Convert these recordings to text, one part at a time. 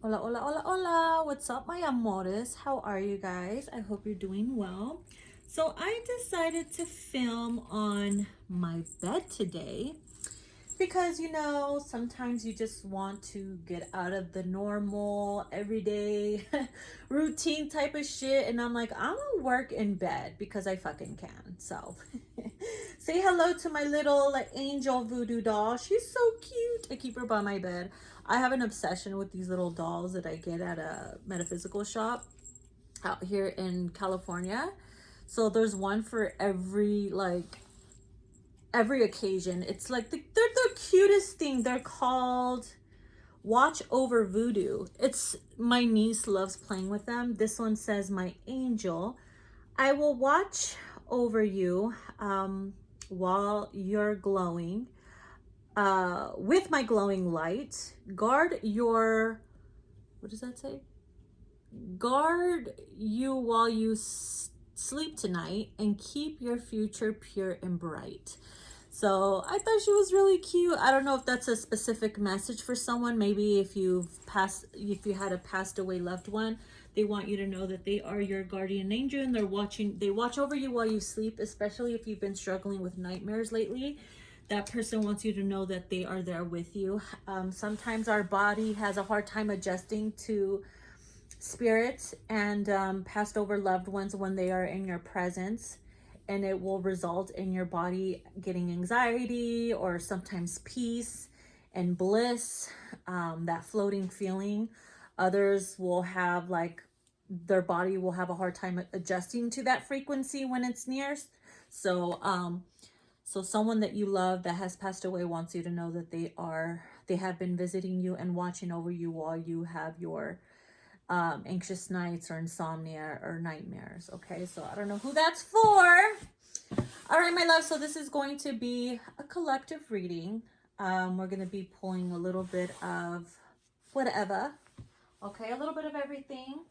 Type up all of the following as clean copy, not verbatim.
Hola, hola, hola, hola. What's up, my amores? How are you guys? I hope you're doing well. So I decided to film on my bed today because, sometimes you just want to get out of the normal, everyday routine type of shit. And I'm like, I'm gonna work in bed because I fucking can. So say hello to my little angel voodoo doll. She's so cute. I keep her by my bed. I have an obsession with these little dolls that I get at a metaphysical shop out here in California. So there's one for every occasion. It's like they're the cutest thing. They're called Watch Over Voodoo. It's my niece loves playing with them. This one says, "My angel, I will watch over you while you're glowing with my glowing light. Guard your, what does that say? Guard you while you sleep tonight and keep your future pure and bright." So I thought she was really cute. I don't know if that's a specific message for someone. Maybe if you had a passed away loved one, they want you to know that they are your guardian angel and they watch over you while you sleep, especially if you've been struggling with nightmares lately. That person wants you to know that they are there with you. Sometimes our body has a hard time adjusting to spirits and passed over loved ones when they are in your presence, and it will result in your body getting anxiety or sometimes peace and bliss, that floating feeling. Others will have their body will have a hard time adjusting to that frequency when it's near. So someone that you love that has passed away wants you to know that they have been visiting you and watching over you while you have your anxious nights or insomnia or nightmares. Okay, so I don't know who that's for. All right, my love, so this is going to be a collective reading. We're going to be pulling a little bit of whatever. Okay, a little bit of everything.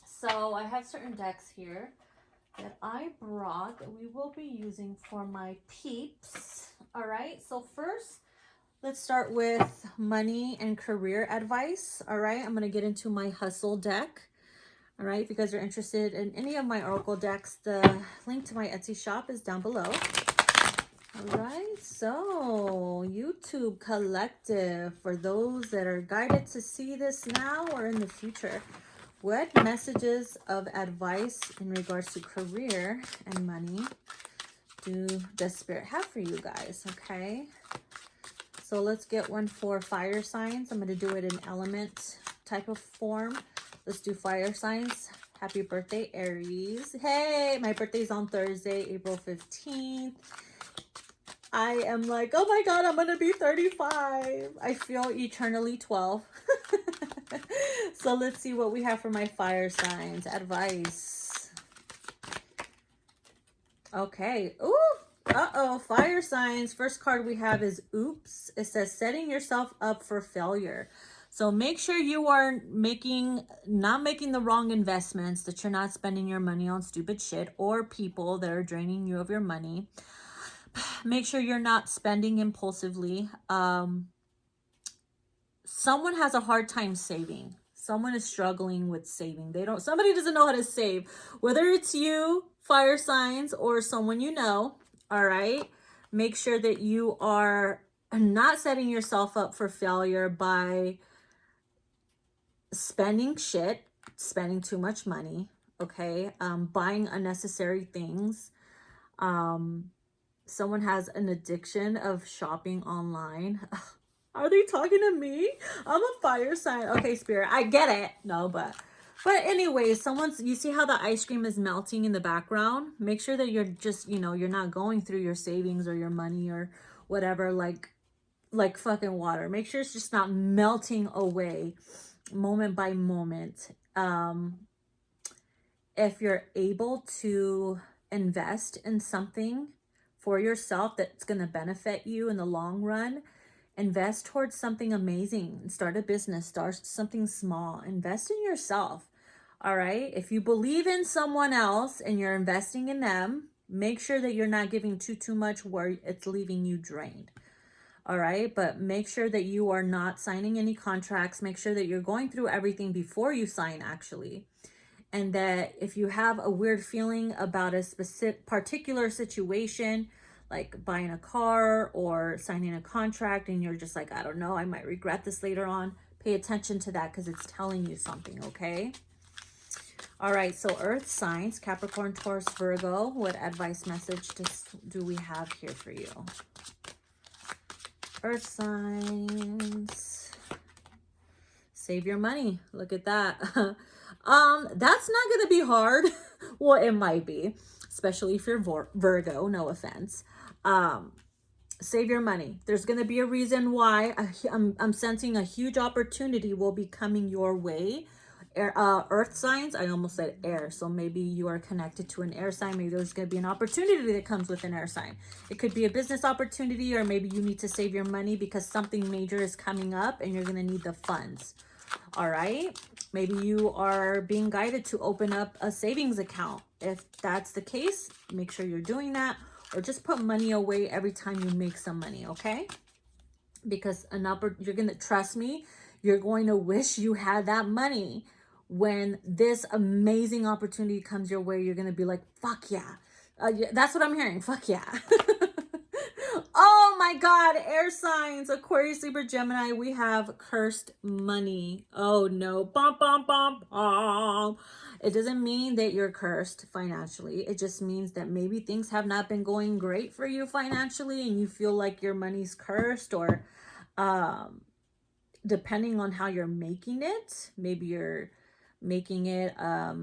So I have certain decks here that I brought that we will be using for my peeps. All right, so first, let's start with money and career advice. All right, I'm going to get into my hustle deck. All right, if you guys are interested in any of my oracle decks, the link to my Etsy shop is down below. All right, so YouTube Collective, for those that are guided to see this now or in the future, what messages of advice in regards to career and money do the Spirit have for you guys? Okay, so let's get one for fire signs. I'm going to do it in element type of form. Let's do fire signs. Happy birthday, Aries. Hey, my birthday's on Thursday, April 15th. I am like, oh my God, I'm going to be 35. I feel eternally 12. So let's see what we have for my fire signs. Advice. Okay. Ooh. Uh-oh, fire signs. First card we have is oops. It says setting yourself up for failure. So make sure you are not making the wrong investments, that you're not spending your money on stupid shit or people that are draining you of your money. Make sure you're not spending impulsively. Someone has a hard time saving. Someone is struggling with saving. Somebody doesn't know how to save. Whether it's you, fire signs, or someone you know, all right? Make sure that you are not setting yourself up for failure by spending too much money, okay? Buying unnecessary things. Someone has an addiction of shopping online. Are they talking to me? I'm a fire sign. Okay, Spirit, I get it. No, but anyway, you see how the ice cream is melting in the background? Make sure that you're just, you're not going through your savings or your money or whatever like fucking water. Make sure it's just not melting away moment by moment. If you're able to invest in something for yourself that's going to benefit you in the long run, invest towards something amazing. Start a business, start something small, invest in yourself. All right. If you believe in someone else and you're investing in them, make sure that you're not giving too much where it's leaving you drained. All right. But make sure that you are not signing any contracts. Make sure that you're going through everything before you sign, actually. And that if you have a weird feeling about a specific particular situation, like buying a car or signing a contract, and you're just like, I don't know, I might regret this later on, pay attention to that because it's telling you something, okay? All right, so earth signs, Capricorn, Taurus, Virgo, what advice message do we have here for you? Earth signs. Save your money. Look at that. That's not going to be hard. Well, it might be, especially if you're Virgo, no offense. Save your money. There's going to be a reason why. I'm sensing a huge opportunity will be coming your way. Earth signs, I almost said air, so maybe you are connected to an air sign. Maybe there's going to be an opportunity that comes with an air sign. It could be a business opportunity, or maybe you need to save your money because something major is coming up and you're going to need the funds. All right, maybe you are being guided to open up a savings account. If that's the case, make sure you're doing that, or just put money away every time you make some money, okay? Because you're going to, trust me, you're going to wish you had that money. When this amazing opportunity comes your way, you're going to be like, fuck yeah. That's what I'm hearing. Fuck yeah. Oh my God. Air signs, Aquarius, Libra, Gemini. We have cursed money. Oh no. Bum, bum, bum, bum. It doesn't mean that you're cursed financially. It just means that maybe things have not been going great for you financially and you feel like your money's cursed, or depending on how you're making it, maybe you're making it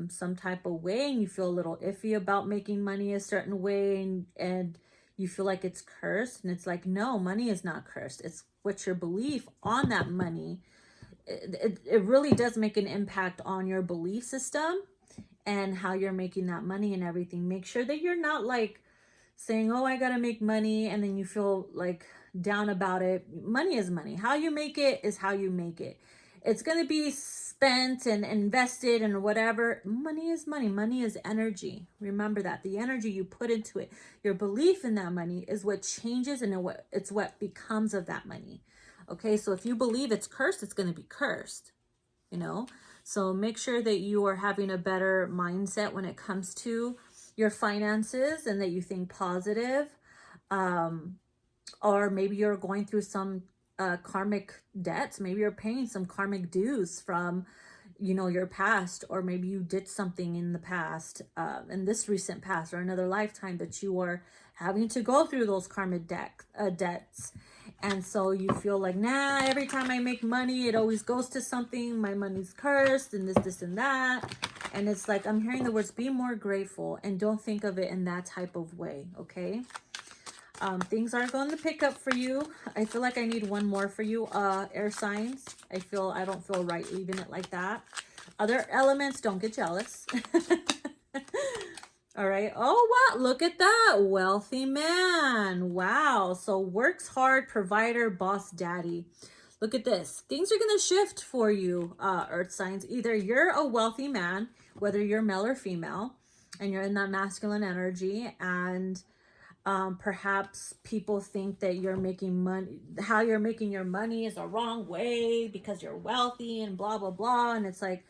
some type of way and you feel a little iffy about making money a certain way, and you feel like it's cursed. And it's like, no, money is not cursed. It's what your belief on that money. It really does make an impact on your belief system and how you're making that money and everything. Make sure that you're not like saying, oh, I gotta make money, and then you feel like down about it. Money is money. How you make it is how you make it. It's going to be spent and invested and whatever. Money is money. Money is energy. Remember that. The energy you put into it, your belief in that money is what changes, and it's what becomes of that money. Okay, so if you believe it's cursed, it's going to be cursed, you know? So make sure that you are having a better mindset when it comes to your finances, and that you think positive. Or maybe you're going through some karmic debts. Maybe you're paying some karmic dues from, you know, your past, or maybe you did something in the past, in this recent past or another lifetime, that you are having to go through those karmic debts. And so you feel like, nah, every time I make money, it always goes to something. My money's cursed and this and that. And it's like, I'm hearing the words, be more grateful, and don't think of it in that type of way, okay? Things are going to pick up for you. I feel like I need one more for you, air signs. I don't feel right leaving it like that. Other elements, don't get jealous. All right. Oh, wow. Look at that. Wealthy man. Wow. So works hard, provider, boss, daddy. Look at this. Things are going to shift for you, earth signs. Either you're a wealthy man, whether you're male or female, and you're in that masculine energy, and perhaps people think that you're making money, how you're making your money is the wrong way because you're wealthy and blah, blah, blah. And it's like,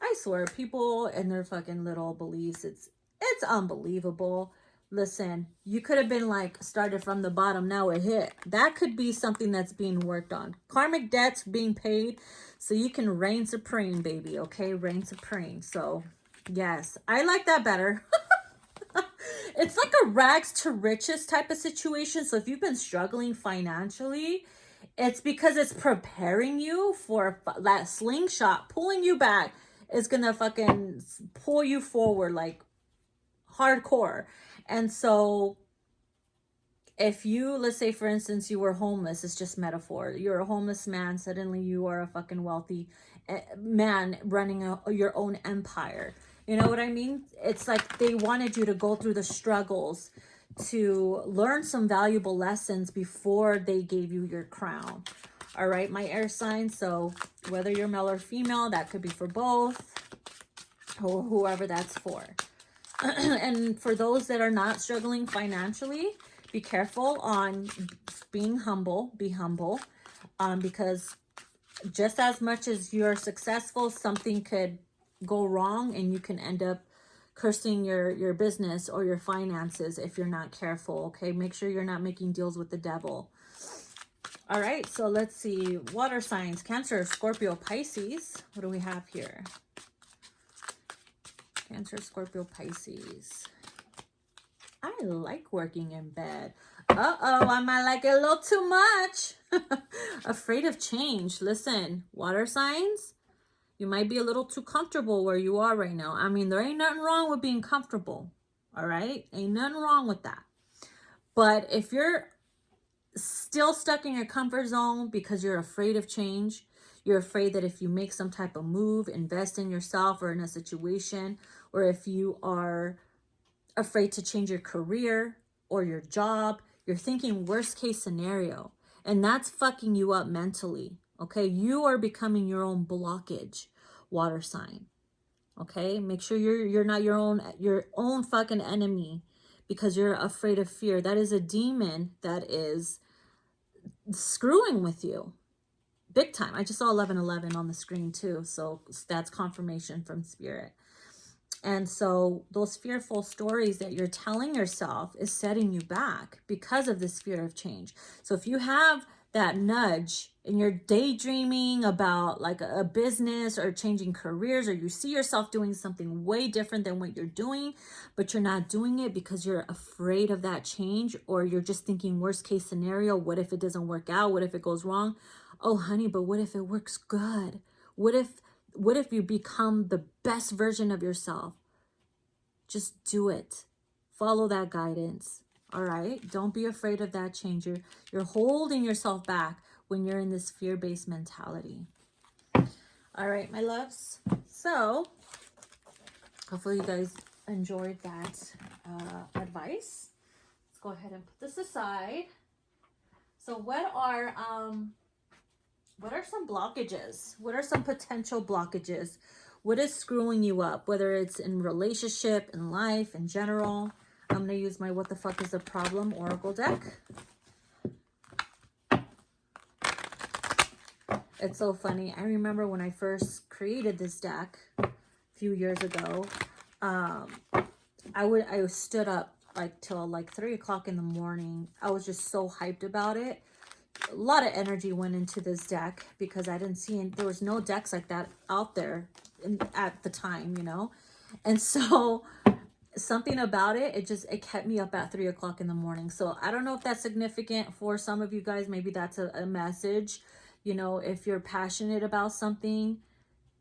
I swear, people and their fucking little beliefs, it's unbelievable. Listen, you could have been like started from the bottom, now it hit. That could be something that's being worked on. Karmic debts being paid so you can reign supreme, baby. Okay, reign supreme. So yes, I like that better. It's like a rags to riches type of situation. So if you've been struggling financially, it's because it's preparing you for that slingshot, pulling you back. It's gonna fucking pull you forward like hardcore. And so if you, let's say for instance, you were homeless, it's just metaphor. You're a homeless man, suddenly you are a fucking wealthy man running your own empire. You know what I mean? It's like they wanted you to go through the struggles to learn some valuable lessons before they gave you your crown. All right, my air signs. So whether you're male or female, that could be for both, or whoever that's for. And for those that are not struggling financially, Be careful on being humble. Be humble, because just as much as you're successful, something could go wrong and you can end up cursing your business or your finances if you're not careful. Okay, make sure you're not making deals with the devil. All right, so let's see. Water signs: Cancer, Scorpio, Pisces. What do we have here? Cancer, Scorpio, Pisces. I like working in bed. Uh-oh, I might like it a little too much. Afraid of change. Listen, water signs, you might be a little too comfortable where you are right now. I mean, there ain't nothing wrong with being comfortable. All right? Ain't nothing wrong with that. But if you're still stuck in your comfort zone because you're afraid of change, you're afraid that if you make some type of move, invest in yourself or in a situation, or if you are afraid to change your career or your job, you're thinking worst case scenario, and that's fucking you up mentally. Okay, you are becoming your own blockage, water sign. Okay, make sure you're not your own fucking enemy because you're afraid of fear. That is a demon that is screwing with you big time. I just saw 1111 on the screen too, so that's confirmation from spirit. And so those fearful stories that you're telling yourself is setting you back because of this fear of change. So if you have that nudge and you're daydreaming about like a business or changing careers, or you see yourself doing something way different than what you're doing, but you're not doing it because you're afraid of that change, or you're just thinking worst case scenario, what if it doesn't work out? What if it goes wrong? Oh, honey, but what if it works good? What if you become the best version of yourself? Just do it. Follow that guidance. All right? Don't be afraid of that change. You're holding yourself back when you're in this fear-based mentality. All right, my loves. So hopefully you guys enjoyed that advice. Let's go ahead and put this aside. So what are some blockages? What are some potential blockages? What is screwing you up? Whether it's in relationship, in life, in general. I'm going to use my What the Fuck is the Problem Oracle deck. It's so funny. I remember when I first created this deck a few years ago, I stood up like till like 3 o'clock in the morning. I was just so hyped about it. A lot of energy went into this deck because I didn't see there was no decks like that out there at the time, you know. And so something about it kept me up at 3 o'clock in the morning. So I don't know if that's significant for some of you guys. Maybe that's a message. You know, if you're passionate about something,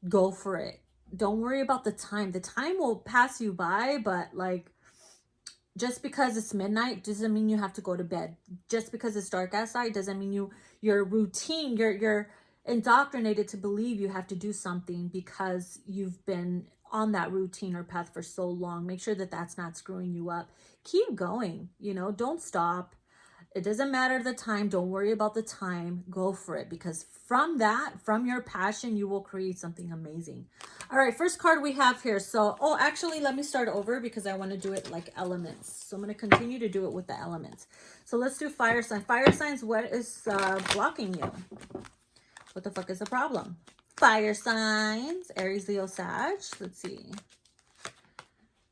go for it. Don't worry about the time. The time will pass you by, but like, just because it's midnight doesn't mean you have to go to bed. Just because it's dark outside doesn't mean your routine, you're indoctrinated to believe you have to do something because you've been on that routine or path for so long. Make sure that that's not screwing you up. Keep going, you know, don't stop. It doesn't matter the time. Don't worry about the time. Go for it, because from your passion, you will create something amazing. All right, first card we have here. So, actually, let me start over because I want to do it like elements. So I'm going to continue to do it with the elements. So let's do fire signs. Fire signs, what is blocking you? What the fuck is the problem? Fire signs, Aries, Leo, Sag. Let's see.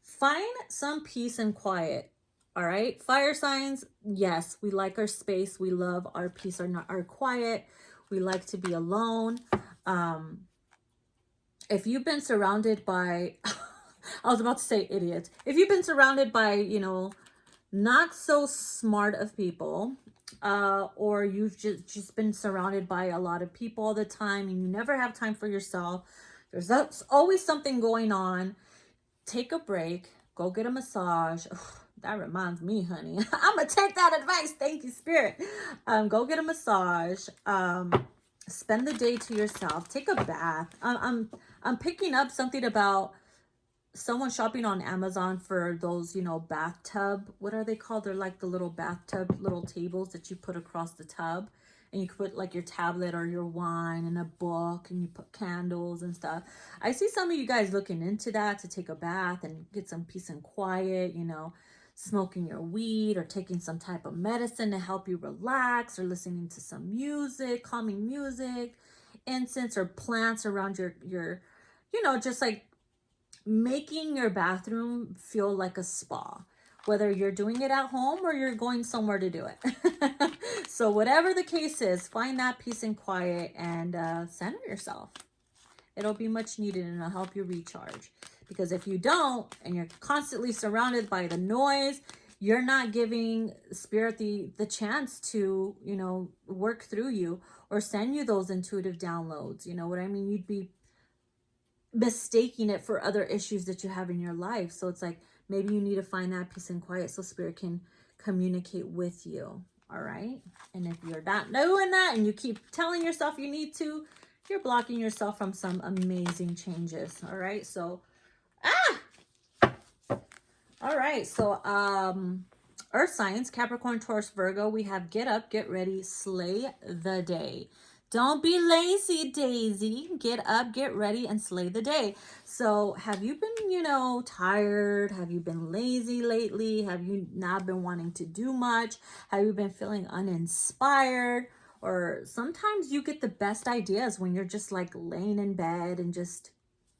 Find some peace and quiet. All right, fire signs, yes, we like our space. We love our peace, our quiet. We like to be alone. If you've been surrounded by, I was about to say idiots. If you've been surrounded by, you know, not so smart of people, or you've just been surrounded by a lot of people all the time and you never have time for yourself, there's always something going on. Take a break, go get a massage. That reminds me, honey. I'm going to take that advice. Thank you, Spirit. Go get a massage. Spend the day to yourself. Take a bath. I'm picking up something about someone shopping on Amazon for those, you know, bathtub. What are they called? They're like the little bathtub, little tables that you put across the tub. And you can put like your tablet or your wine and a book, and you put candles and stuff. I see some of you guys looking into that, to take a bath and get some peace and quiet, you know. smoking your weed or taking some type of medicine to help you relax, or listening to some music, calming music, incense or plants around your just like making your bathroom feel like a spa, whether you're doing it at home or you're going somewhere to do it. So whatever the case is, find that peace and quiet, and center yourself. It'll be much needed, and it'll help you recharge. Because if you don't, and you're constantly surrounded by the noise, you're not giving spirit the chance to, work through you or send you those intuitive downloads. You know what I mean? You'd be mistaking it for other issues that you have in your life. So it's like, maybe you need to find that peace and quiet so spirit can communicate with you. All right. And if you're not doing that and you keep telling yourself you need to, you're blocking yourself from some amazing changes. All right. So, all right. So, Earth signs, Capricorn, Taurus, Virgo, we have get up, get ready, slay the day. Don't be lazy, Daisy. Get up, get ready, and slay the day. So have you been, tired? Have you been lazy lately? Have you not been wanting to do much? Have you been feeling uninspired? Or sometimes you get the best ideas when you're just like laying in bed and just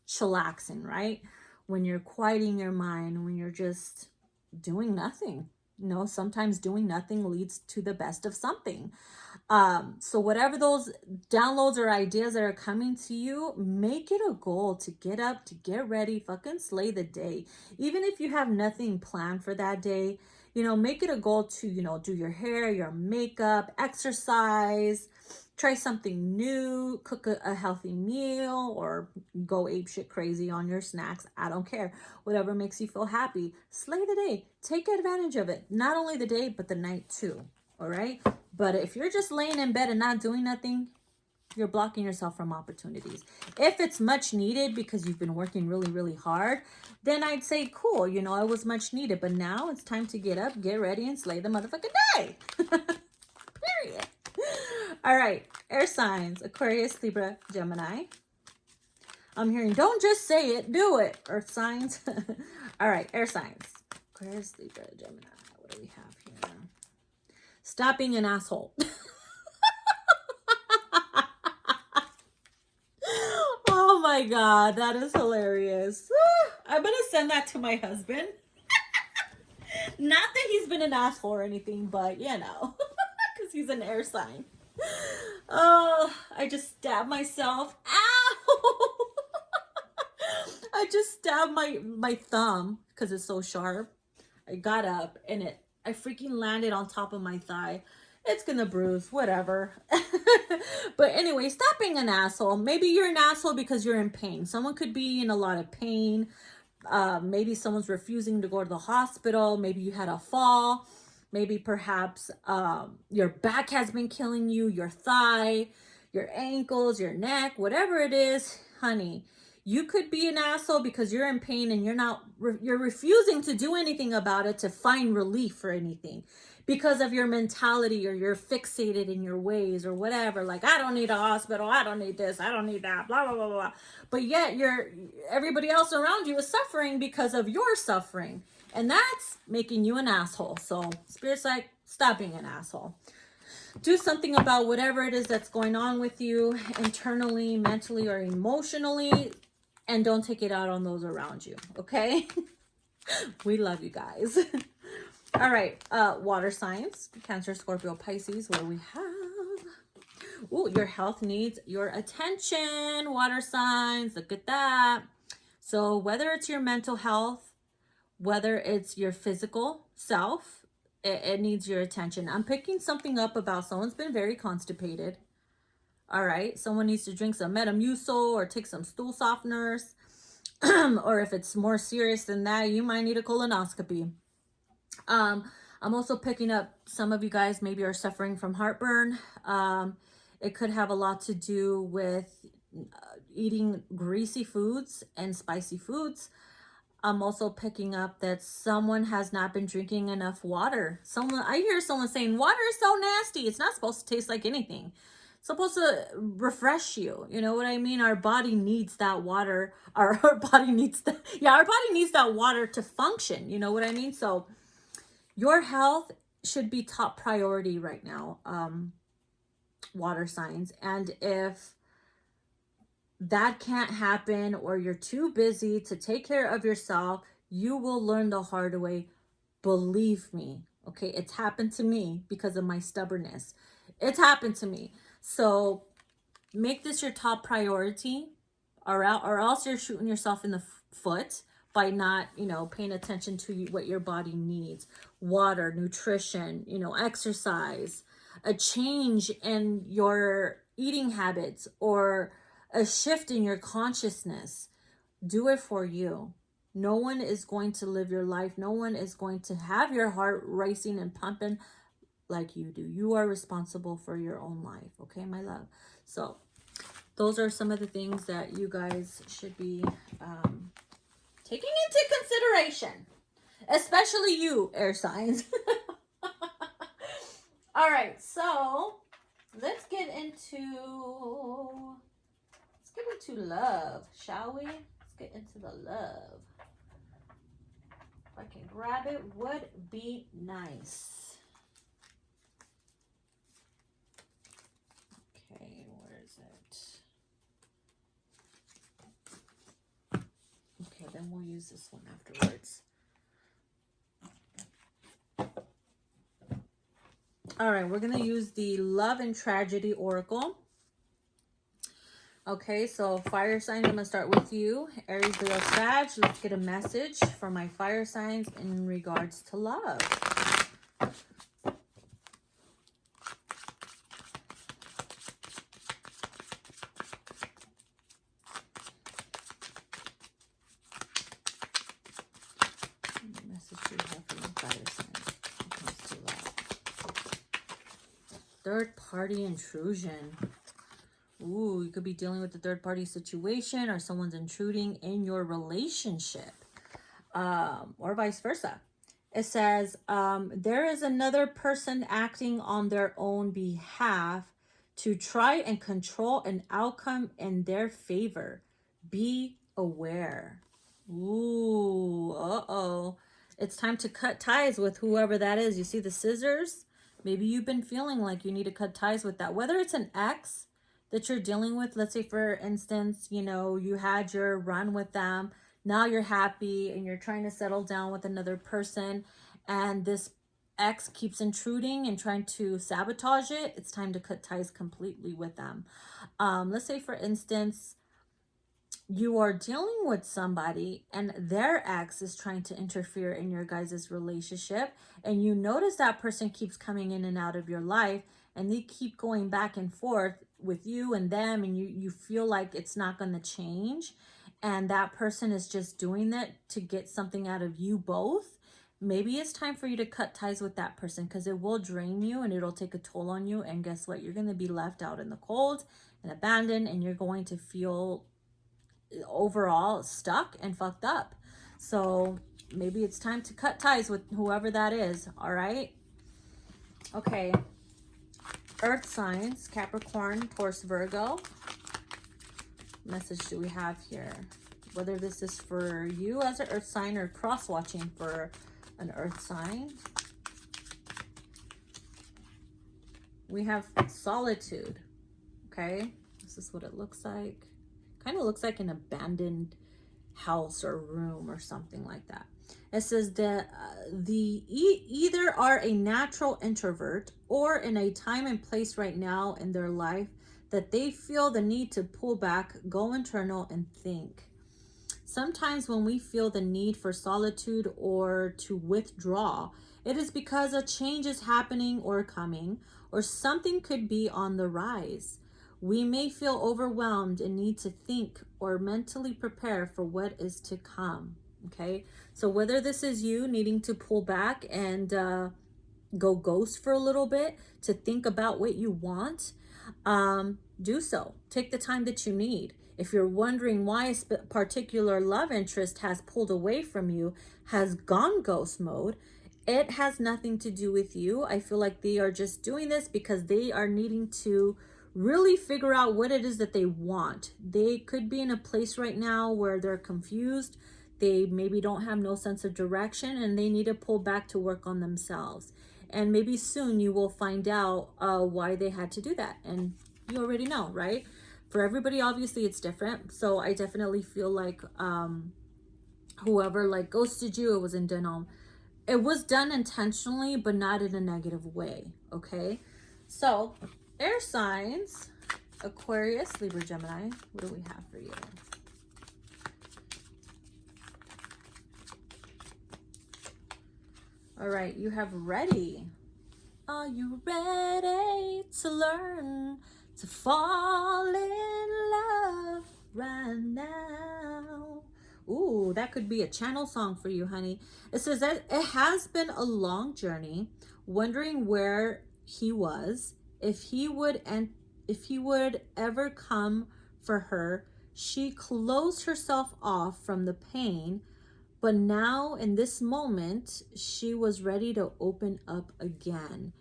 chillaxing, right? When you're quieting your mind, when you're just doing nothing. Sometimes doing nothing leads to the best of something. So whatever those downloads or ideas that are coming to you, make it a goal to get up, to get ready, fucking slay the day. Even if you have nothing planned for that day, make it a goal to, do your hair, your makeup, exercise, try something new, cook a healthy meal, or go apeshit crazy on your snacks. I don't care. Whatever makes you feel happy. Slay the day. Take advantage of it. Not only the day, but the night too. All right? But if you're just laying in bed and not doing nothing, you're blocking yourself from opportunities. If it's much needed because you've been working really, really hard, then I'd say, cool, it was much needed. But now it's time to get up, get ready, and slay the motherfucking day. Period. All right, air signs, Aquarius, Libra, Gemini. I'm hearing, don't just say it, do it. Earth signs. All right, air signs, Aquarius, Libra, Gemini. What do we have here? Stop being an asshole. Oh my God, that is hilarious. I'm going to send that to my husband. Not that he's been an asshole or anything, but because he's an air sign. Oh, I just stabbed myself. Ow! I just stabbed my thumb because it's so sharp. I got up and I freaking landed on top of my thigh. It's gonna bruise, whatever. But anyway, stop being an asshole. Maybe you're an asshole because you're in pain. Someone could be in a lot of pain. Maybe someone's refusing to go to the hospital. Maybe you had a fall. Maybe perhaps your back has been killing you, your thigh, your ankles, your neck, whatever it is, honey. You could be an asshole because you're in pain and you're refusing to do anything about it, to find relief for anything because of your mentality, or you're fixated in your ways or whatever. Like, I don't need a hospital. I don't need this. I don't need that, blah, blah, blah, blah. But yet everybody else around you is suffering because of your suffering. And that's making you an asshole. So Spirit's like, stop being an asshole. Do something about whatever it is that's going on with you internally, mentally, or emotionally. And don't take it out on those around you. Okay? We love you guys. All right. Water signs. Cancer, Scorpio, Pisces. What do we have? Ooh, your health needs your attention. Water signs. Look at that. So whether it's your mental health, whether it's your physical self, it needs your attention. I'm picking something up about someone's been very constipated. All right. Someone needs to drink some Metamucil or take some stool softeners. Or if it's more serious than that, you might need a colonoscopy. I'm also picking up some of you guys maybe are suffering from heartburn. It could have a lot to do with eating greasy foods and spicy foods. I'm also picking up that someone has not been drinking enough water. I hear someone saying, water is so nasty. It's not supposed to taste like anything. It's supposed to refresh you. You know what I mean? Our body needs that water. Our body needs that. Yeah, our body needs that water to function. You know what I mean? So Your health should be top priority right now, water signs. And if that can't happen, or you're too busy to take care of yourself, you will learn the hard way. Believe me. Okay, it's happened to me because of my stubbornness. It's happened to me. So make this your top priority, or else you're shooting yourself in the foot by not, paying attention to what your body needs. Water, nutrition, exercise, a change in your eating habits, or a shift in your consciousness. Do it for you. No one is going to live your life. No one is going to have your heart racing and pumping like you do. You are responsible for your own life. Okay, my love? So those are some of the things that you guys should be taking into consideration, especially you, air signs. All right, so let's get into love, shall we? Let's get into the love. If I can grab it, would be nice. Okay, where is it? Okay, then we'll use this one afterwards. All right, we're going to use the Love and Tragedy Oracle. Okay, so fire signs, I'm going to start with you. Aries, Leo, Sag. Let's get a message for my fire signs in regards to love. Third party intrusion. Ooh, you could be dealing with a third party situation, or someone's intruding in your relationship, or vice versa. It says, there is another person acting on their own behalf to try and control an outcome in their favor. Be aware. Ooh, uh-oh. It's time to cut ties with whoever that is. You see the scissors? Maybe you've been feeling like you need to cut ties with that. Whether it's an ex that you're dealing with, let's say, for instance, you had your run with them. Now you're happy and you're trying to settle down with another person, and this ex keeps intruding and trying to sabotage it. It's time to cut ties completely with them. Let's say, for instance, you are dealing with somebody and their ex is trying to interfere in your guys' relationship, and you notice that person keeps coming in and out of your life, and they keep going back and forth with you and them, and you feel like it's not going to change, and that person is just doing that to get something out of you both. Maybe it's time for you to cut ties with that person, because it will drain you and it'll take a toll on you, and guess what? You're going to be left out in the cold and abandoned, and you're going to feel overall stuck and fucked up. So maybe it's time to cut ties with whoever that is. All right. Okay. Earth signs, Capricorn, Taurus, Virgo. Message do we have here? Whether this is for you as an earth sign or cross-watching for an earth sign. We have solitude. Okay. This is what it looks like. Kind of looks like an abandoned house or room or something like that. It says that either are a natural introvert, or in a time and place right now in their life that they feel the need to pull back, go internal, and think. Sometimes when we feel the need for solitude or to withdraw, it is because a change is happening or coming, or something could be on the rise. We may feel overwhelmed and need to think or mentally prepare for what is to come. Okay, so whether this is you needing to pull back and go ghost for a little bit to think about what you want, do so. Take the time that you need. If you're wondering why a particular love interest has pulled away from you, has gone ghost mode, it has nothing to do with you. I feel like they are just doing this because they are needing to really figure out what it is that they want. They could be in a place right now where they're confused. They maybe don't have no sense of direction and they need to pull back to work on themselves. And maybe soon you will find out why they had to do that. And you already know, right? For everybody, obviously, it's different. So I definitely feel like whoever like ghosted you, it wasn't done it was done intentionally, but not in a negative way, okay? So, air signs, Aquarius, Libra, Gemini, what do we have for you? All right, you have ready. Are you ready to learn to fall in love right now? Ooh, that could be a channel song for you, honey. It says that it has been a long journey, wondering where he was, if he would ever come for her. She closed herself off from the pain, but now in this moment, she was ready to open up again.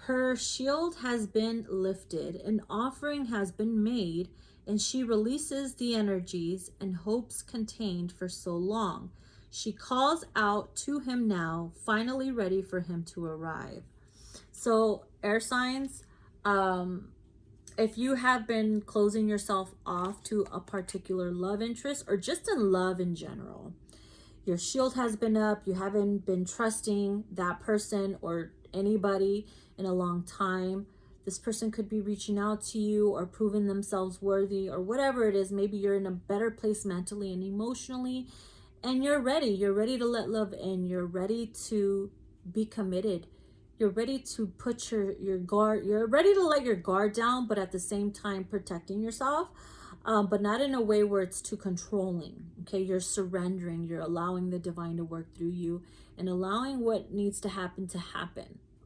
Her shield has been lifted, an offering has been made, and she releases the energies and hopes contained for so long. She calls out to him now, finally ready for him to arrive. So, air signs, if you have been closing yourself off to a particular love interest or just in love in general, your shield has been up, you haven't been trusting that person or anybody in a long time. This person could be reaching out to you or proving themselves worthy or whatever it is. Maybe you're in a better place mentally and emotionally, and you're ready to let love in. You're ready to be committed. You're ready to put your guard, you're ready to let your guard down, but at the same time protecting yourself, but not in a way where it's too controlling. Okay, you're surrendering, you're allowing the divine to work through you and allowing what needs to happen.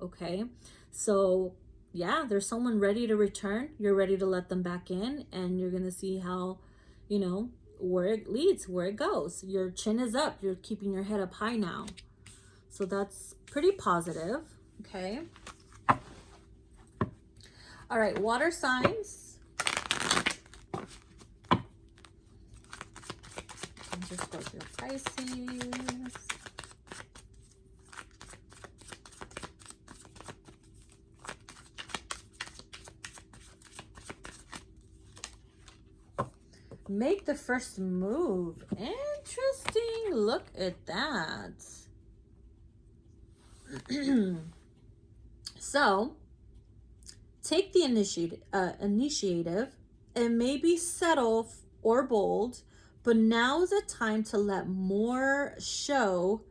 Okay, so yeah, there's someone ready to return. You're ready to let them back in, and you're gonna see how, where it leads, where it goes. Your chin is up, you're keeping your head up high now, so that's pretty positive. Okay, all right, water signs. Scorpio, Pisces. Make the first move. Interesting. Look at that. So, take the initiative and maybe settle or bold, but now is the time to let more show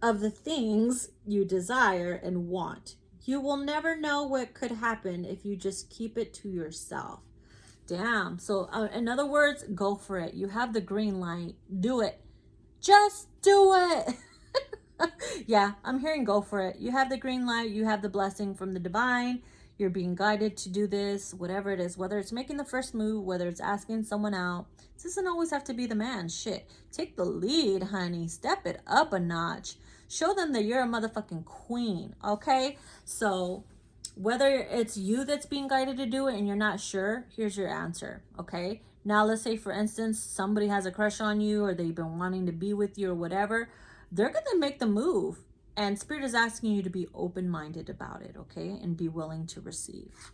of the things you desire and want. You will never know what could happen if you just keep it to yourself. Damn. So in other words, go for it. You have the green light. Do it. Just do it. Yeah, I'm hearing go for it. You have the green light. You have the blessing from the divine. You're being guided to do this, whatever it is, whether it's making the first move, whether it's asking someone out. It doesn't always have to be the man. Shit. Take the lead, honey. Step it up a notch. Show them that you're a motherfucking queen, okay? So whether it's you that's being guided to do it and you're not sure, here's your answer, okay? Now, let's say, for instance, somebody has a crush on you or they've been wanting to be with you or whatever. They're going to make the move. And Spirit is asking you to be open-minded about it, okay? And be willing to receive.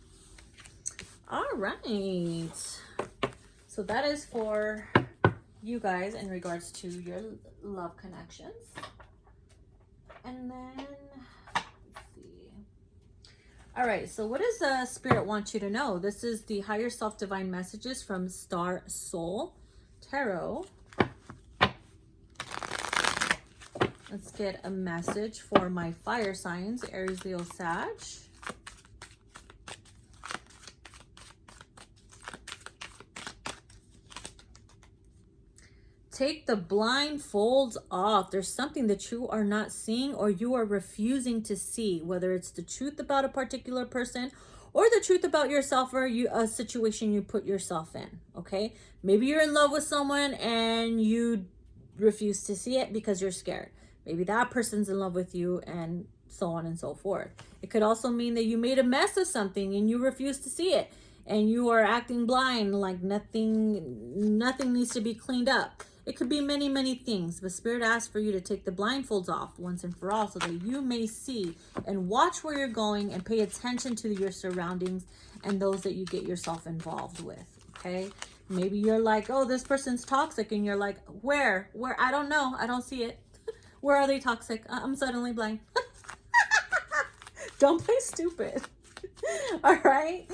All right. So that is for you guys in regards to your love connections. And then, let's see. All right. So what does Spirit want you to know? This is the Higher Self Divine Messages from Star Soul Tarot. Let's get a message for my fire signs, Aries, Leo, Sag. Take the blindfolds off. There's something that you are not seeing or you are refusing to see, whether it's the truth about a particular person or the truth about yourself or a situation you put yourself in, okay? Maybe you're in love with someone and you refuse to see it because you're scared. Maybe that person's in love with you and so on and so forth. It could also mean that you made a mess of something and you refuse to see it and you are acting blind, like nothing needs to be cleaned up. It could be many, many things, but Spirit asks for you to take the blindfolds off once and for all so that you may see and watch where you're going and pay attention to your surroundings and those that you get yourself involved with, okay? Maybe you're like, oh, this person's toxic, and you're like, where? I don't know. I don't see it. Where are they toxic? I'm suddenly blind. Don't play stupid. All right.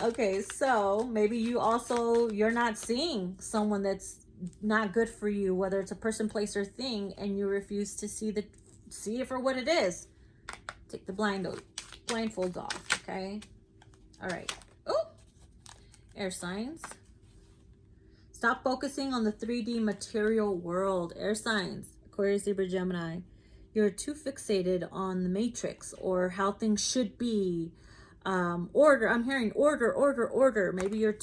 Okay, so maybe you're not seeing someone that's not good for you, whether it's a person, place, or thing, and you refuse to see it for what it is. Take the blindfolds off, okay? All right. Oh, air signs. Stop focusing on the 3D material world. Air signs, Aquarius, Libra, Gemini. You're too fixated on the matrix or how things should be. Order. I'm hearing order. Maybe you're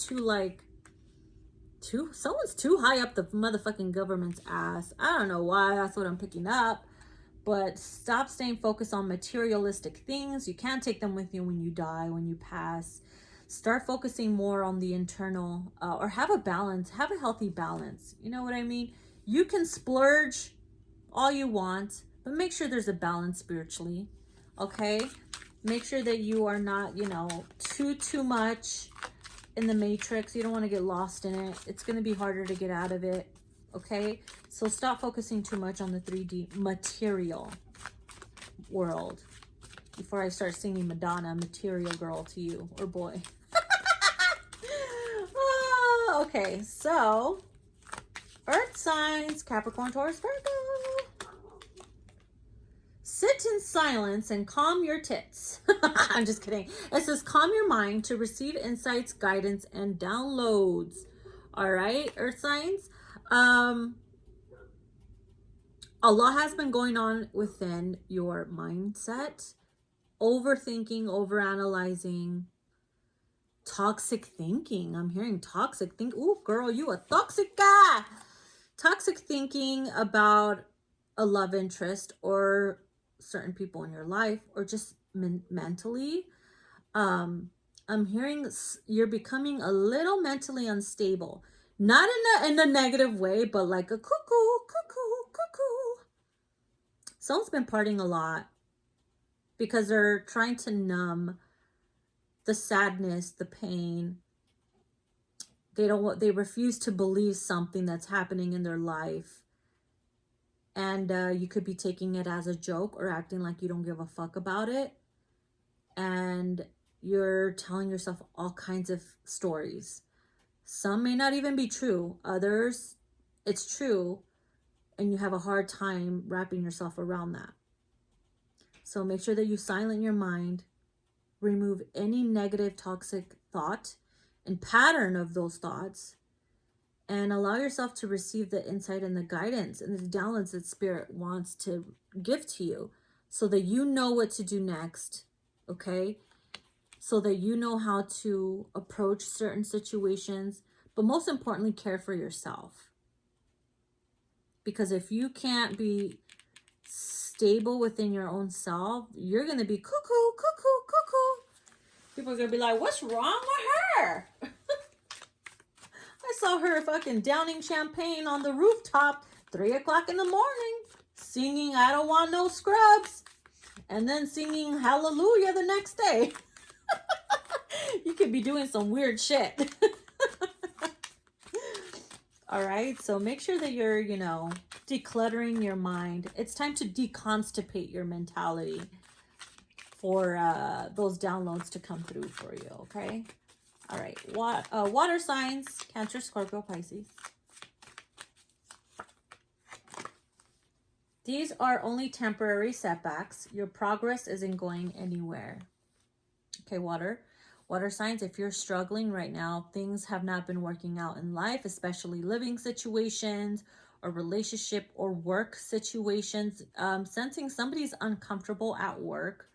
someone's too high up the motherfucking government's ass. I don't know why. That's what I'm picking up. But stop staying focused on materialistic things. You can't take them with you when you die, when you pass. Start focusing more on the internal, or have a balance, have a healthy balance. You know what I mean? You can splurge all you want, but make sure there's a balance spiritually, okay? Make sure that you are not, too much in the matrix. You don't want to get lost in it. It's going to be harder to get out of it, okay? So stop focusing too much on the 3D material world before I start singing Madonna, Material Girl, to you, or boy. Okay, so Earth signs, Capricorn, Taurus, Virgo. Sit in silence and calm your tits. I'm just kidding. It says calm your mind to receive insights, guidance, and downloads. All right, Earth signs. A lot has been going on within your mindset. Overthinking, overanalyzing, toxic thinking. I'm hearing toxic think. Ooh, girl, you a toxic guy. Toxic thinking about a love interest or certain people in your life, or just mentally. I'm hearing you're becoming a little mentally unstable. Not in a negative way, but like a cuckoo. Someone's been partying a lot because they're trying to numb the sadness, the pain. They refuse to believe something that's happening in their life. And you could be taking it as a joke or acting like you don't give a fuck about it. And you're telling yourself all kinds of stories. Some may not even be true. Others, it's true. And you have a hard time wrapping yourself around that. So make sure that you silence your mind. Remove any negative, toxic thought and pattern of those thoughts, and allow yourself to receive the insight and the guidance and the downloads that Spirit wants to give to you so that you know what to do next, okay? So that you know how to approach certain situations, but most importantly, care for yourself. Because if you can't be stable within your own self, you're going to be cuckoo. People are going to be like, what's wrong with her? I saw her fucking downing champagne on the rooftop 3 o'clock in the morning, singing I Don't Want No Scrubs, and then singing Hallelujah the next day. You could be doing some weird shit. All right, so make sure that you're, decluttering your mind. It's time to deconstipate your mentality for those downloads to come through for you, okay? All right, water signs, Cancer, Scorpio, Pisces. These are only temporary setbacks. Your progress isn't going anywhere. Okay, water signs, if you're struggling right now, things have not been working out in life, especially living situations or relationship or work situations. Sensing somebody's uncomfortable at work,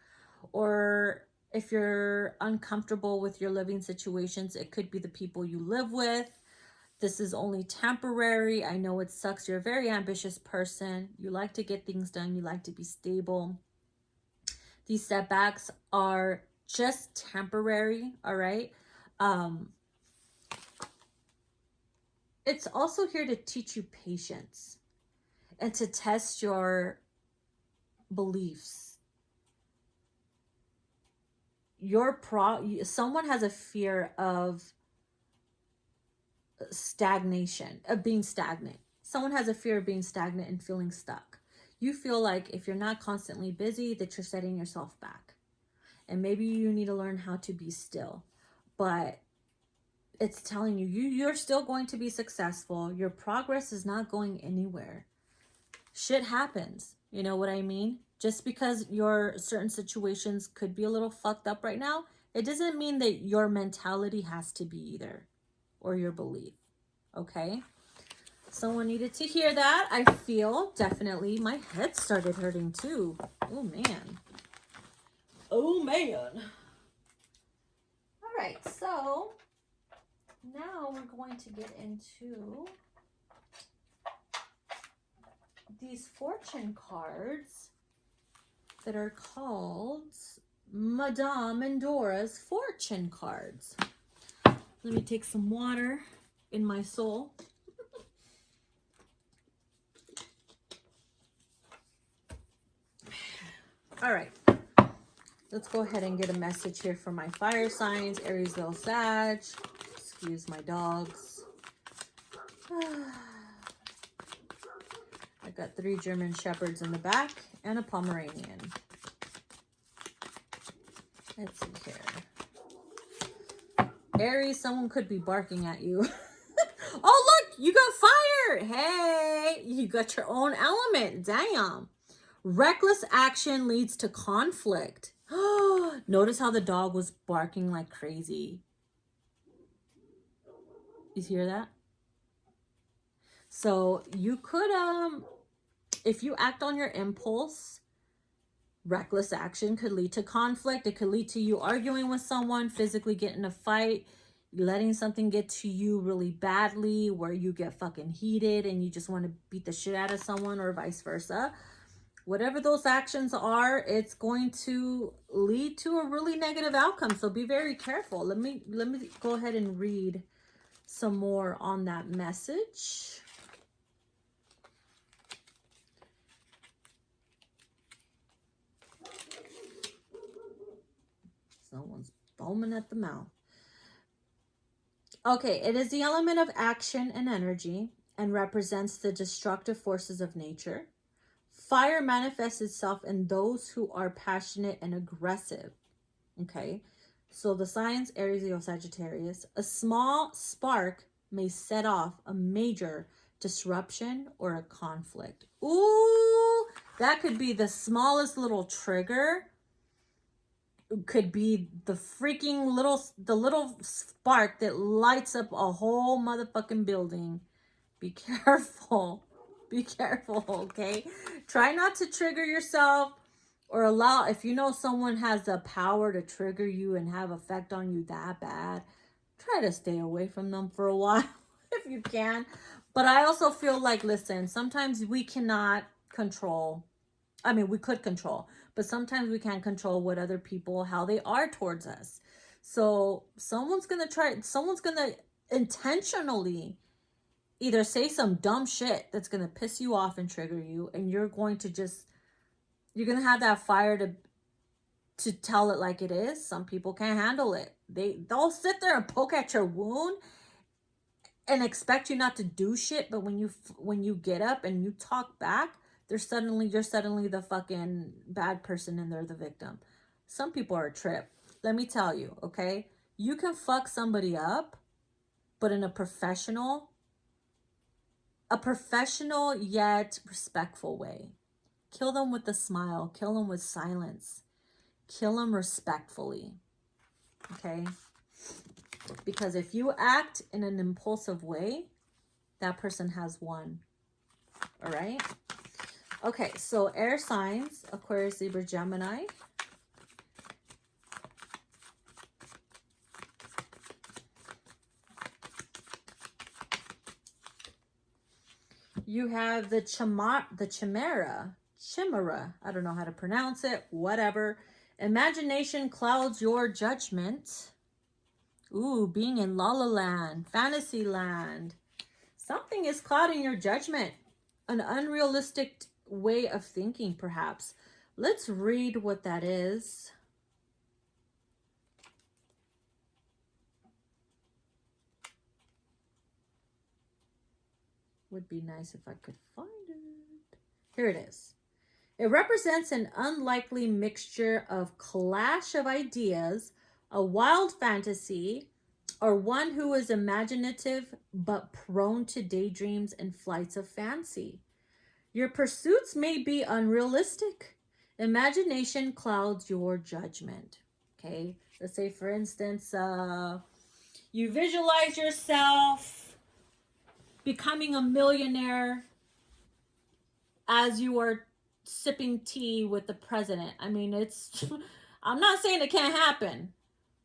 or if you're uncomfortable with your living situations, it could be the people you live with. This is only temporary. I know it sucks. You're a very ambitious person. You like to get things done. You like to be stable. These setbacks are just temporary, all right? It's also here to teach you patience and to test your beliefs. Someone has a fear of stagnation, of being stagnant. Someone has a fear of being stagnant and feeling stuck. You feel like if you're not constantly busy, that you're setting yourself back. And maybe you need to learn how to be still. But it's telling you, you're still going to be successful. Your progress is not going anywhere. Shit happens. You know what I mean? Just because your certain situations could be a little fucked up right now, it doesn't mean that your mentality has to be either, or your belief. Okay? Someone needed to hear that. I feel definitely. My head started hurting too. Oh man. Oh man. All right, so now we're going to get into these fortune cards that are called Madame Endora's fortune cards. Let me take some water in my soul. All right. Let's go ahead and get a message here for my fire signs, Aries, Leo, Sag. Excuse my dogs. I got 3 German Shepherds in the back and a Pomeranian. Let's see here. Aries, someone could be barking at you. Oh, look, you got fire. Hey, you got your own element. Damn. Reckless action leads to conflict. Notice how the dog was barking like crazy. You hear that? So you could, if you act on your impulse, reckless action could lead to conflict. It could lead to you arguing with someone, physically getting in a fight, letting something get to you really badly where you get fucking heated and you just want to beat the shit out of someone, or vice versa. Whatever those actions are, it's going to lead to a really negative outcome. So be very careful. Let me go ahead and read some more on that message. Someone's foaming at the mouth. Okay, it is the element of action and energy and represents the destructive forces of nature. Fire manifests itself in those who are passionate and aggressive. Okay, so the signs, Aries, Leo, Sagittarius. A small spark may set off a major disruption or a conflict. Ooh, that could be the smallest little trigger. It could be the freaking little spark that lights up a whole motherfucking building. Be careful. Be careful, okay? Try not to trigger yourself or allow, if you know someone has the power to trigger you and have effect on you that bad, try to stay away from them for a while if you can. But I also feel like, listen, sometimes we cannot control. I mean, we could control, but sometimes we can't control what other people, how they are towards us. So someone's going to intentionally either say some dumb shit that's going to piss you off and trigger you, and you're going to have that fire to tell it like it is. Some people can't handle it. They'll sit there and poke at your wound and expect you not to do shit, but when you get up and you talk back, you're suddenly the fucking bad person and they're the victim. Some people are a trip. Let me tell you, okay? You can fuck somebody up, but in a professional yet respectful way. Kill them with a smile. Kill them with silence. Kill them respectfully. Okay? Because if you act in an impulsive way, that person has won. All right? Okay, so air signs, Aquarius, Libra, Gemini. You have the chimera. I don't know how to pronounce it. Whatever. Imagination clouds your judgment. Ooh, being in La La Land, fantasy land. Something is clouding your judgment. An unrealistic way of thinking, perhaps. Let's read what that is. Would be nice if I could find it. Here it is. It represents an unlikely mixture of clash of ideas, a wild fantasy, or one who is imaginative but prone to daydreams and flights of fancy. Your pursuits may be unrealistic. Imagination clouds your judgment. Okay, let's say for instance, you visualize yourself becoming a millionaire as you are sipping tea with the president. I mean, it's, I'm not saying it can't happen,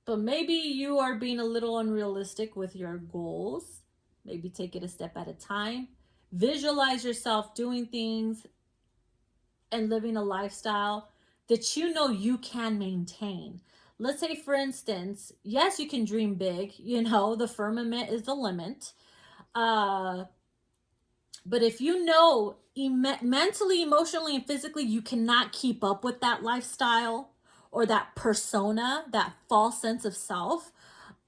but maybe you are being a little unrealistic with your goals. Maybe take it a step at a time. Visualize yourself doing things and living a lifestyle that you know you can maintain. Let's say, for instance, yes, you can dream big. You know, the firmament is the limit. But if you know mentally, emotionally, and physically, you cannot keep up with that lifestyle or that persona, that false sense of self,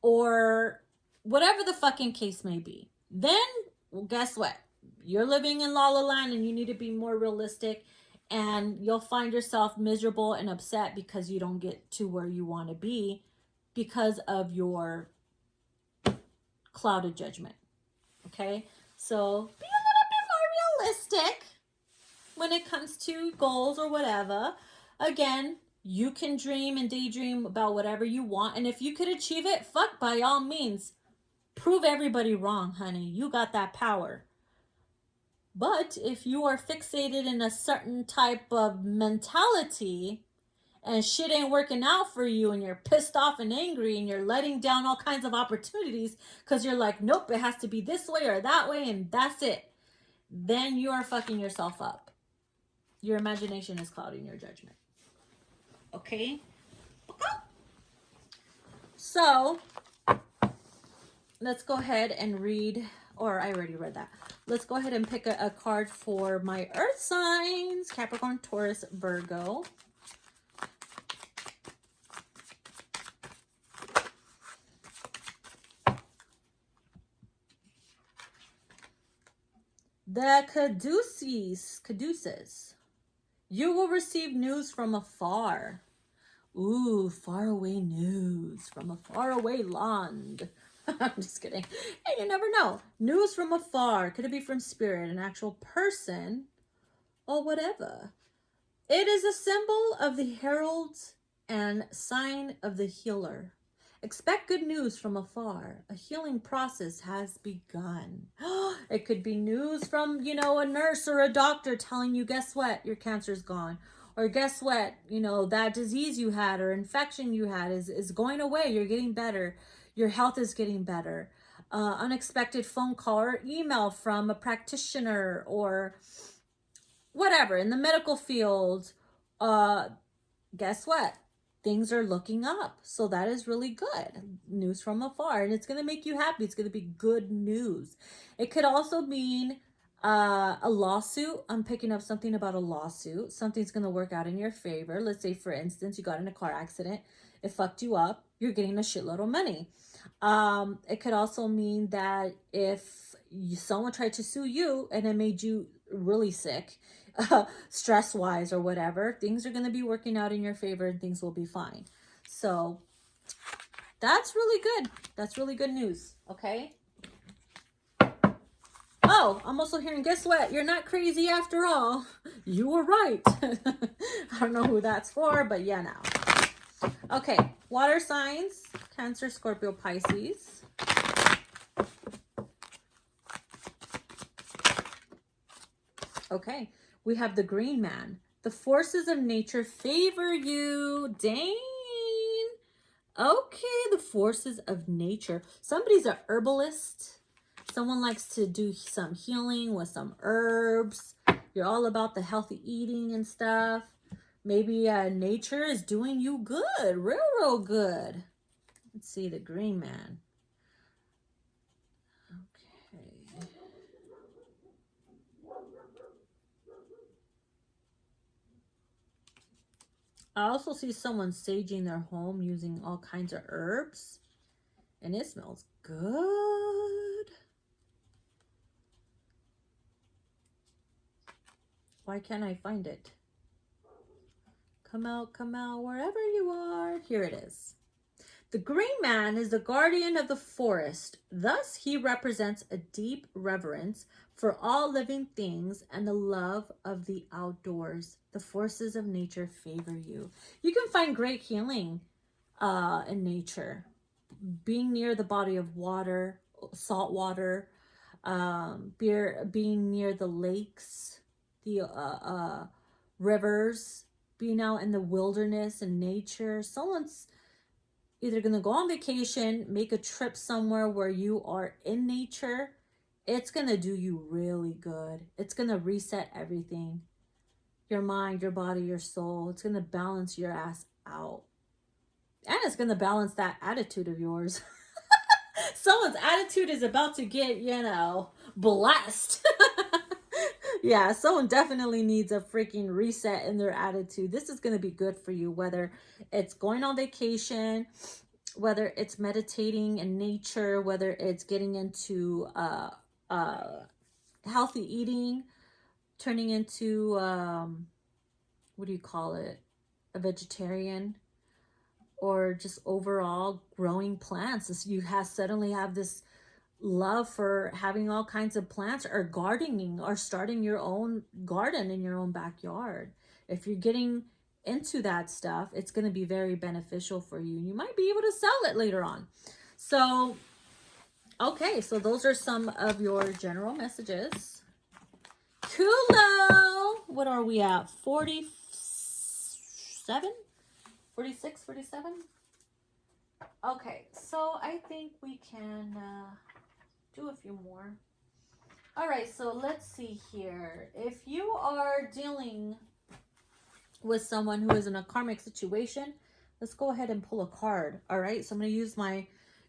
or whatever the fucking case may be, then, well, guess what? You're living in La La Land and you need to be more realistic, and you'll find yourself miserable and upset because you don't get to where you want to be because of your clouded judgment. Okay? So be a little bit more realistic when it comes to goals or whatever. Again, you can dream and daydream about whatever you want, and if you could achieve it, fuck, by all means, prove everybody wrong, honey. You got that power. But if you are fixated in a certain type of mentality and shit ain't working out for you and you're pissed off and angry and you're letting down all kinds of opportunities because you're like, nope, it has to be this way or that way and that's it, then you are fucking yourself up. Your imagination is clouding your judgment. Okay? So, let's go ahead and read, or I already read that. Let's go ahead and pick a card for my earth signs, Capricorn, Taurus, Virgo. The Caduceus. You will receive news from afar. Ooh, faraway news from a faraway land. I'm just kidding. Hey, you never know. News from afar. Could it be from spirit, an actual person, or whatever? It is a symbol of the herald and sign of the healer. Expect good news from afar. A healing process has begun. It could be news from, you know, a nurse or a doctor telling you, guess what? Your cancer's gone. Or guess what? You know, that disease you had or infection you had is going away. You're getting better. Your health is getting better. Unexpected phone call or email from a practitioner or whatever in the medical field. Guess what? Things are looking up. So that is really good. News from afar. And it's going to make you happy. It's going to be good news. It could also mean a lawsuit. I'm picking up something about a lawsuit. Something's going to work out in your favor. Let's say, for instance, you got in a car accident. It fucked you up. You're getting a shitload of money. It could also mean that if someone tried to sue you and it made you really sick, stress wise or whatever, things are going to be working out in your favor and things will be fine. So that's really good. That's really good news. Okay. Oh, I'm also hearing, guess what? You're not crazy after all. You were right. I don't know who that's for, but yeah, now. Okay. Water signs, Cancer, Scorpio, Pisces. Okay. We have the Green Man. The forces of nature favor you. Dang. Okay, the forces of nature. Somebody's a herbalist. Someone likes to do some healing with some herbs. You're all about the healthy eating and stuff. Maybe nature is doing you good. Real good. Let's see, the Green Man. Okay. I also see someone saging their home using all kinds of herbs. And it smells good. Why can't I find it? Come out, wherever you are. Here it is. The green man is the guardian of the forest. Thus, he represents a deep reverence for all living things and the love of the outdoors. The forces of nature favor you. You can find great healing in nature. Being near the body of water, salt water, being near the lakes, the rivers, being out in the wilderness and nature. Someone's either going to go on vacation, make a trip somewhere where you are in nature. It's going to do you really good. It's going to reset everything. Your mind, your body, your soul. It's going to balance your ass out. And it's going to balance that attitude of yours. Someone's attitude is about to get, blessed. Yeah, someone definitely needs a freaking reset in their attitude. This is going to be good for you, whether it's going on vacation, whether it's meditating in nature, whether it's getting into healthy eating, turning into, what do you call it, a vegetarian, or just overall growing plants. You suddenly have this love for having all kinds of plants, or gardening, or starting your own garden in your own backyard. If you're getting into that stuff, it's going to be very beneficial for you. You might be able to sell it later on. So, okay, so those are some of your general messages. Coolo! What are we at? 47? 46, 47? Okay, so I think we can do a few more. All right, so let's see here. If you are dealing with someone who is in a karmic situation, let's go ahead and pull a card. All right, so I'm going to use my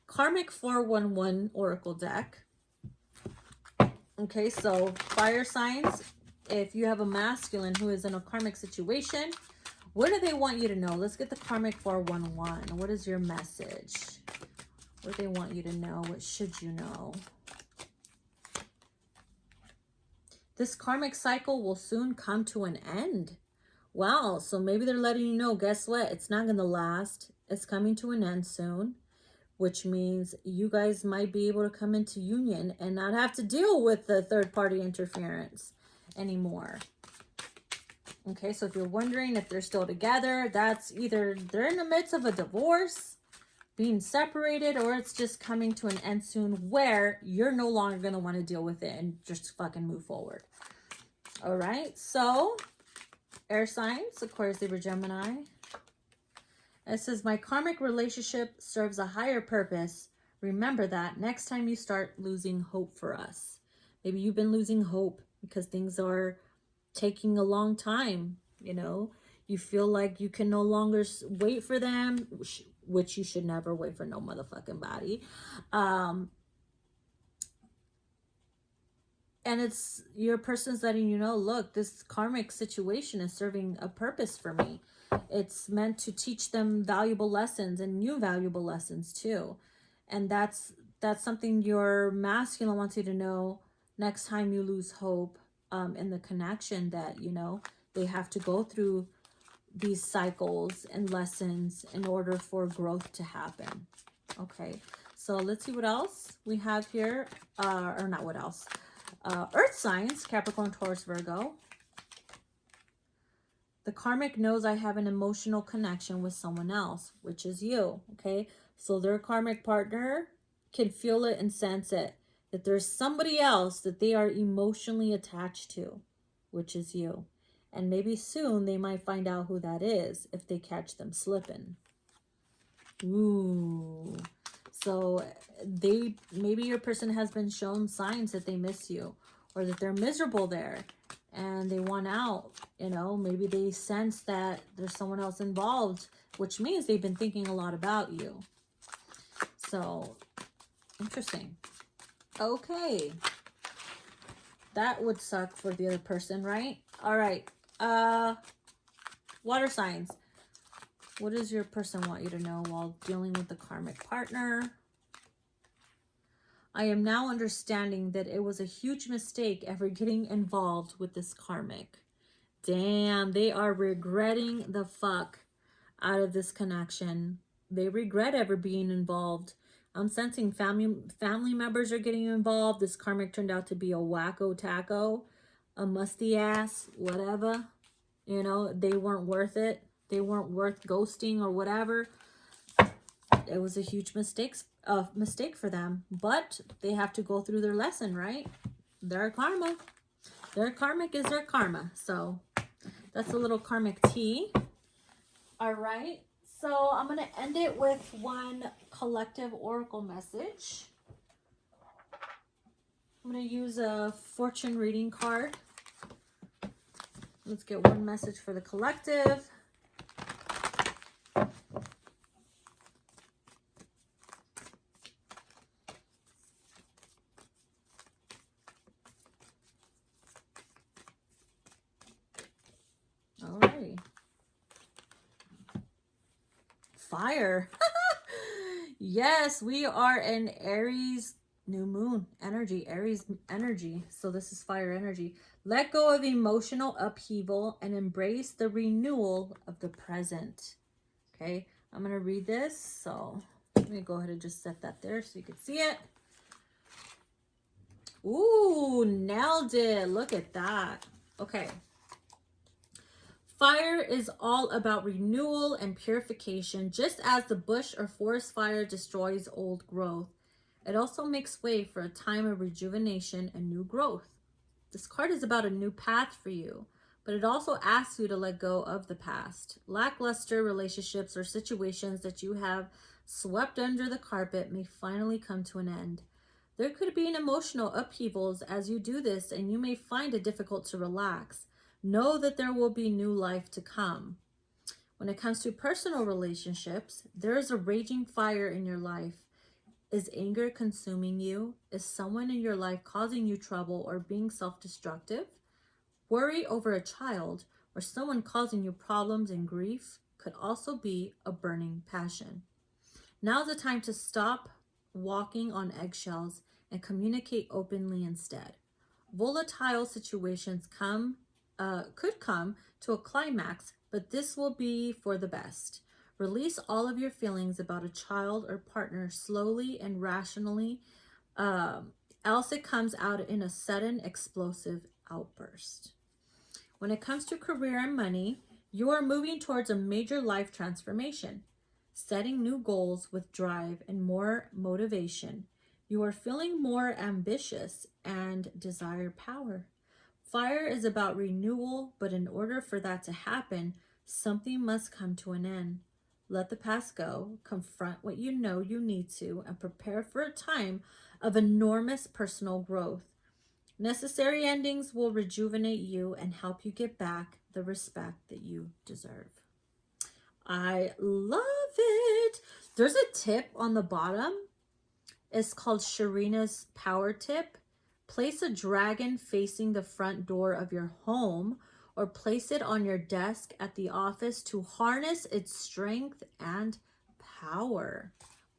Karmic 411 Oracle deck. Okay, so fire signs. If you have a masculine who is in a karmic situation, what do they want you to know? Let's get the Karmic 411. What is your message? What do they want you to know? What should you know? This karmic cycle will soon come to an end. Wow, so maybe they're letting you know, guess what? It's not going to last. It's coming to an end soon, which means you guys might be able to come into union and not have to deal with the third-party interference anymore. Okay, so if you're wondering if they're still together, that's either they're in the midst of a divorce, being separated, or it's just coming to an end soon where you're no longer going to want to deal with it and just fucking move forward. All right, so air signs, Aquarius, Libra, Gemini. It says, my karmic relationship serves a higher purpose. Remember that next time you start losing hope for us. Maybe you've been losing hope because things are taking a long time, you feel like you can no longer wait for them, which you should never wait for no motherfucking body. And it's your person's letting you know, look, this karmic situation is serving a purpose for me. It's meant to teach them valuable lessons and new valuable lessons too. And that's something your masculine wants you to know next time you lose hope in the connection, that, they have to go through these cycles and lessons in order for growth to happen. Okay, so let's see what else we have here. Or not what else. Earth signs, Capricorn, Taurus, Virgo. The karmic knows I have an emotional connection with someone else, which is you. Okay, so their karmic partner can feel it and sense it, that there's somebody else that they are emotionally attached to, which is you. And maybe soon they might find out who that is if they catch them slipping. Ooh. So maybe your person has been shown signs that they miss you, or that they're miserable there and they want out. Maybe they sense that there's someone else involved, which means they've been thinking a lot about you. So interesting. Okay, that would suck for the other person, right? All right, water signs. What does your person want you to know while dealing with the karmic partner? I am now understanding that it was a huge mistake ever getting involved with this karmic. Damn, they are regretting the fuck out of this connection. They regret ever being involved. I'm sensing family members are getting involved. This karmic turned out to be a wacko taco, a musty ass, whatever. You know, they weren't worth it. They weren't worth ghosting or whatever. It was a huge mistake for them, but they have to go through their lesson, right? Their karma. Their karmic is their karma. So that's a little karmic tea. All right. So I'm going to end it with one collective oracle message. I'm going to use a fortune reading card. Let's get one message for the collective. All right. Fire. Yes, we are in Aries new moon energy, Aries energy. So this is fire energy. Let go of emotional upheaval and embrace the renewal of the present. Okay, I'm going to read this. So let me go ahead and just set that there so you can see it. Ooh, nailed it. Look at that. Okay. Fire is all about renewal and purification, just as the bush or forest fire destroys old growth. It also makes way for a time of rejuvenation and new growth. This card is about a new path for you, but it also asks you to let go of the past. Lackluster relationships or situations that you have swept under the carpet may finally come to an end. There could be an emotional upheavals as you do this, and you may find it difficult to relax. Know that there will be new life to come. When it comes to personal relationships, there is a raging fire in your life. Is anger consuming you? Is someone in your life causing you trouble or being self-destructive? Worry over a child or someone causing you problems and grief could also be a burning passion. Now's the time to stop walking on eggshells and communicate openly instead. Volatile situations could come to a climax, but this will be for the best. Release all of your feelings about a child or partner slowly and rationally, else it comes out in a sudden explosive outburst. When it comes to career and money, you are moving towards a major life transformation, setting new goals with drive and more motivation. You are feeling more ambitious and desire power. Fire is about renewal, but in order for that to happen, something must come to an end. Let the past go, confront what you know you need to, and prepare for a time of enormous personal growth. Necessary endings will rejuvenate you and help you get back the respect that you deserve. I love it. There's a tip on the bottom. It's called Sharina's Power Tip. Place a dragon facing the front door of your home or place it on your desk at the office to harness its strength and power.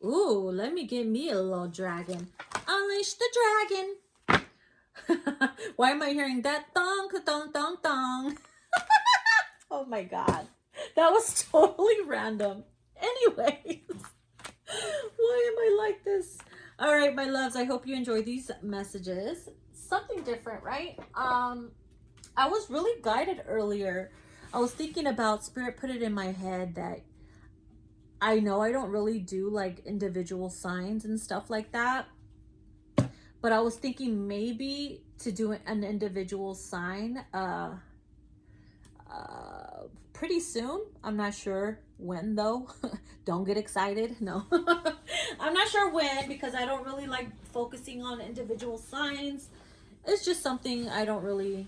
Ooh, let me get me a little dragon. Unleash the dragon. Why am I hearing that thong, thong, thong, thong? Oh my God. That was totally random. Anyways, why am I like this? All right, my loves, I hope you enjoy these messages. Something different, right? I was really guided earlier. I was thinking about, Spirit put it in my head that I know I don't really do like individual signs and stuff like that. But I was thinking maybe to do an individual sign pretty soon. I'm not sure when though. Don't get excited. No. I'm not sure when because I don't really like focusing on individual signs. It's just something I don't really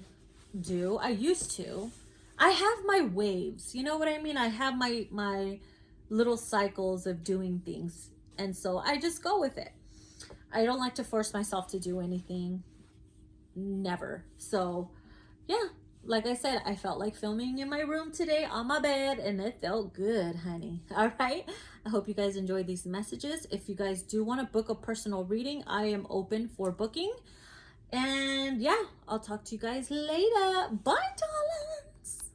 do. I used to. I have my waves. You know what I mean? I have my little cycles of doing things. And so I just go with it. I don't like to force myself to do anything. Never. So yeah, like I said, I felt like filming in my room today on my bed, and it felt good, honey. All right. I hope you guys enjoyed these messages. If you guys do want to book a personal reading, I am open for booking. And yeah, I'll talk to you guys later. Bye, Tom.